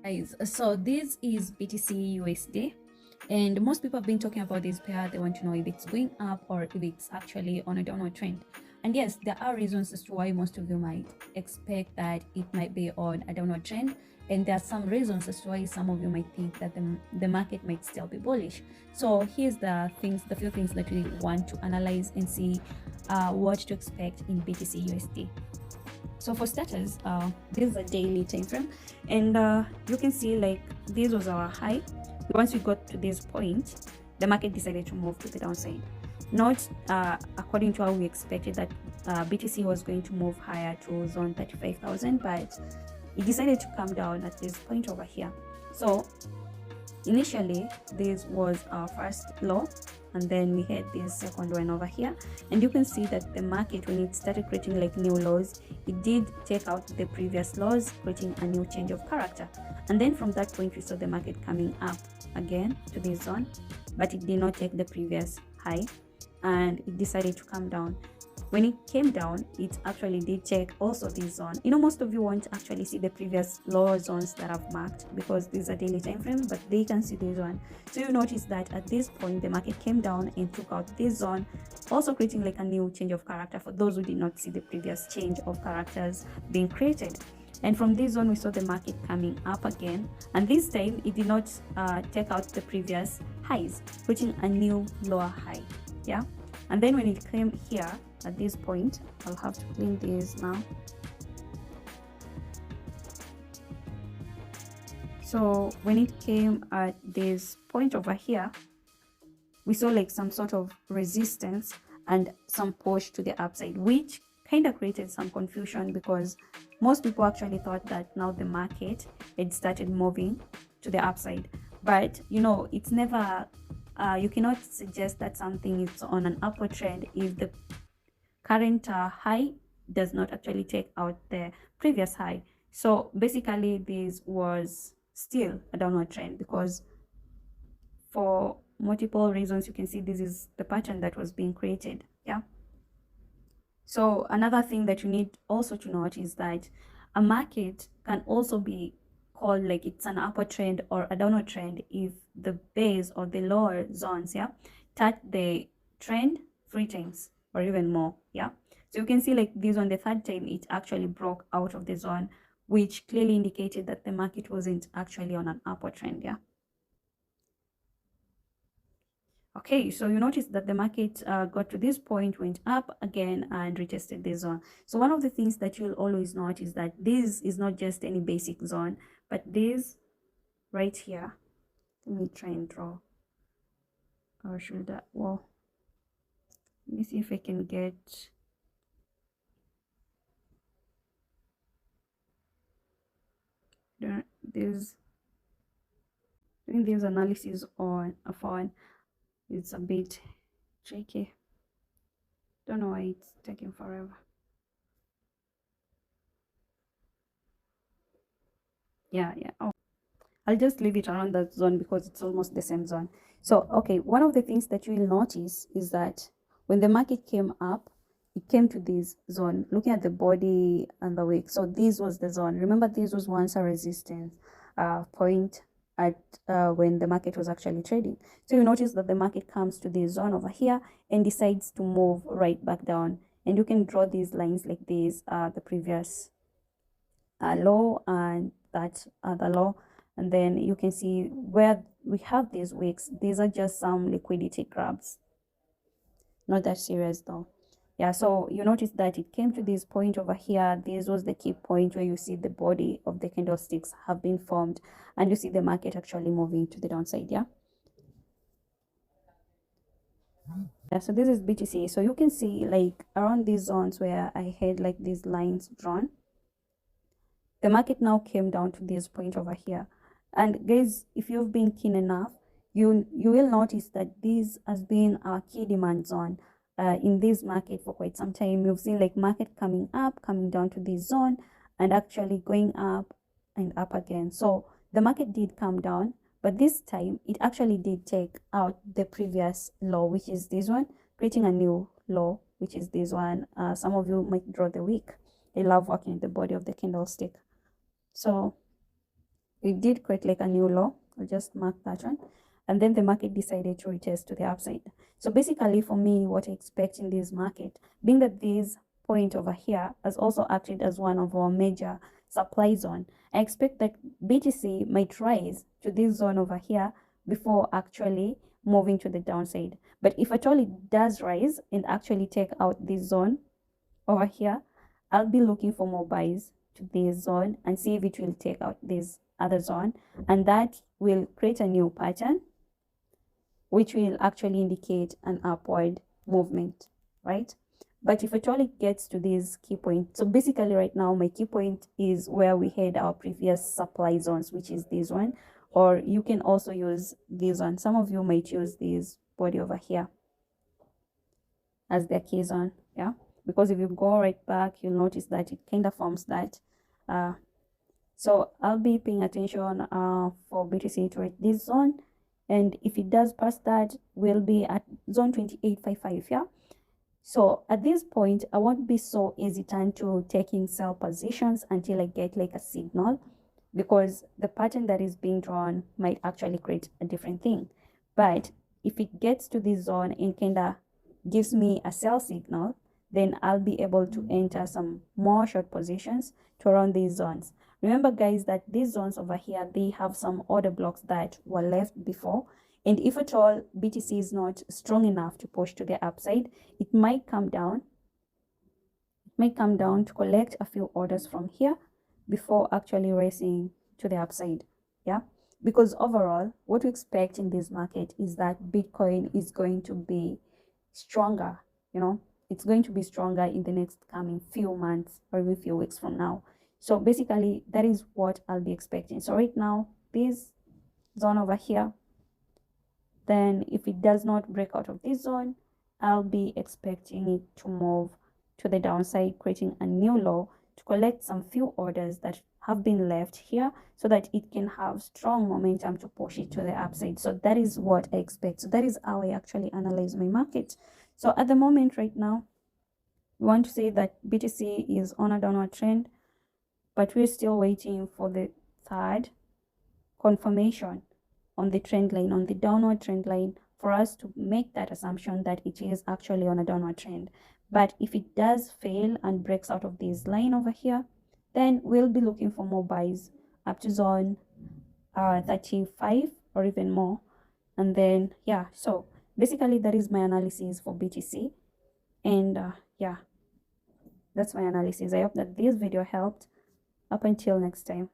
Guys, so this is BTCUSD, and most people have been talking about this pair. They want to know if it's going up or if it's actually on a downward trend. And yes, there are reasons as to why most of you might expect that it might be on a downward trend, and there are some reasons as to why some of you might think that the market might still be bullish. So here's the few things that we want to analyze and see what to expect in BTCUSD. So for starters, this is a daily time frame, and you can see like this was our high. Once we got to this point, the market decided to move to the downside, not according to how we expected that BTC was going to move higher to zone 35,000, but it decided to come down at this point over here. So initially this was our first low, and then we had this second one over here, and you can see that the market, when it started creating like new lows, it did take out the previous lows, creating a new change of character. And then from that point we saw the market coming up again to this zone, but it did not take the previous high, and it decided to come down. When it came down, it actually did check also this zone. You know, most of you won't actually see the previous lower zones that I've marked because these are daily time frame, but they can see this one. So you notice that at this point the market came down and took out this zone, also creating like a new change of character for those who did not see the previous change of characters being created. And from this zone we saw the market coming up again, and this time it did not take out the previous highs, creating a new lower high. Yeah, and then when it came here at this point, I'll have to clean this now. So when it came at this point over here, we saw like some sort of resistance and some push to the upside, which kind of created some confusion because most people actually thought that now the market had started moving to the upside. But you know, it's never you cannot suggest that something is on an upward trend if the current high does not actually take out the previous high. So basically this was still a downward trend because for multiple reasons you can see this is the pattern that was being created. Yeah, so another thing that you need also to note is that a market can also be called like it's an upward trend or a downward trend if the base or the lower zones, yeah, touch the trend 3 times or even more. Yeah, so you can see like this on the third time it actually broke out of the zone, which clearly indicated that the market wasn't actually on an upward trend. Yeah, okay, so you notice that the market got to this point, went up again and retested this zone. So one of the things that you'll always note is that this is not just any basic zone, but this right here, let me try and draw, or should I, well, let me see if I can get this. Doing this analysis on a phone, it's a bit tricky. Don't know why it's taking forever. Yeah, oh, I'll just leave it around that zone because it's almost the same zone. So okay, one of the things that you will notice is that when the market came up, it came to this zone, looking at the body and the wick. So this was the zone. Remember, this was once a resistance point at when the market was actually trading. So you notice that the market comes to this zone over here and decides to move right back down, and you can draw these lines like this, the previous low and that other low, and then you can see where we have these wicks. These are just some liquidity grabs, not that serious though. Yeah, so you notice that it came to this point over here. This was the key point where you see the body of the candlesticks have been formed, and you see the market actually moving to the downside. Yeah, so this is BTC. So you can see like around these zones where I had like these lines drawn, the market now came down to this point over here. And guys, if you've been keen enough, you will notice that this has been our key demand zone in this market for quite some time. You've seen like market coming up, coming down to this zone, and actually going up and up again. So the market did come down, but this time it actually did take out the previous low, which is this one, creating a new low, which is this one. Some of you might draw the wick. I love working at the body of the candlestick. So it did create like a new low. I'll just mark that one. And then the market decided to retest to the upside. So basically for me, what I expect in this market, being that this point over here has also acted as one of our major supply zone, I expect that BTC might rise to this zone over here before actually moving to the downside. But if at all it does rise and actually take out this zone over here, I'll be looking for more buys to this zone and see if it will take out this other zone, and that will create a new pattern which will actually indicate an upward movement, right? But if at all it gets to this key point, so basically right now my key point is where we had our previous supply zones, which is this one, or you can also use this one. Some of you might use this body over here as their key zone, yeah, because if you go right back, you'll notice that it kind of forms that. So I'll be paying attention for BTC to reach this zone, and if it does pass that, we'll be at zone 2855, yeah. So at this point, I won't be so hesitant to taking sell positions until I get like a signal, because the pattern that is being drawn might actually create a different thing. But if it gets to this zone and kind of gives me a sell signal, then I'll be able to enter some more short positions to around these zones. Remember guys that these zones over here, they have some order blocks that were left before, and if at all BTC is not strong enough to push to the upside, it might come down. It might come down to collect a few orders from here before actually racing to the upside, yeah. Because overall, what we expect in this market is that Bitcoin is going to be stronger, you know, it's going to be stronger in the next coming few months or even few weeks from now. So basically that is what I'll be expecting. So right now, this zone over here, then if it does not break out of this zone, I'll be expecting it to move to the downside, creating a new low to collect some few orders that have been left here so that it can have strong momentum to push it to the upside. So that is what I expect. So that is how I actually analyze my market. So at the moment right now, we want to say that BTC is on a downward trend, but we're still waiting for the third confirmation on the trend line, on the downward trend line, for us to make that assumption that it is actually on a downward trend. But if it does fail and breaks out of this line over here, then we'll be looking for more buys up to zone 35 or even more. And then yeah, so basically that is my analysis for BTC. And yeah, that's my analysis. I hope that this video helped. Up until next time.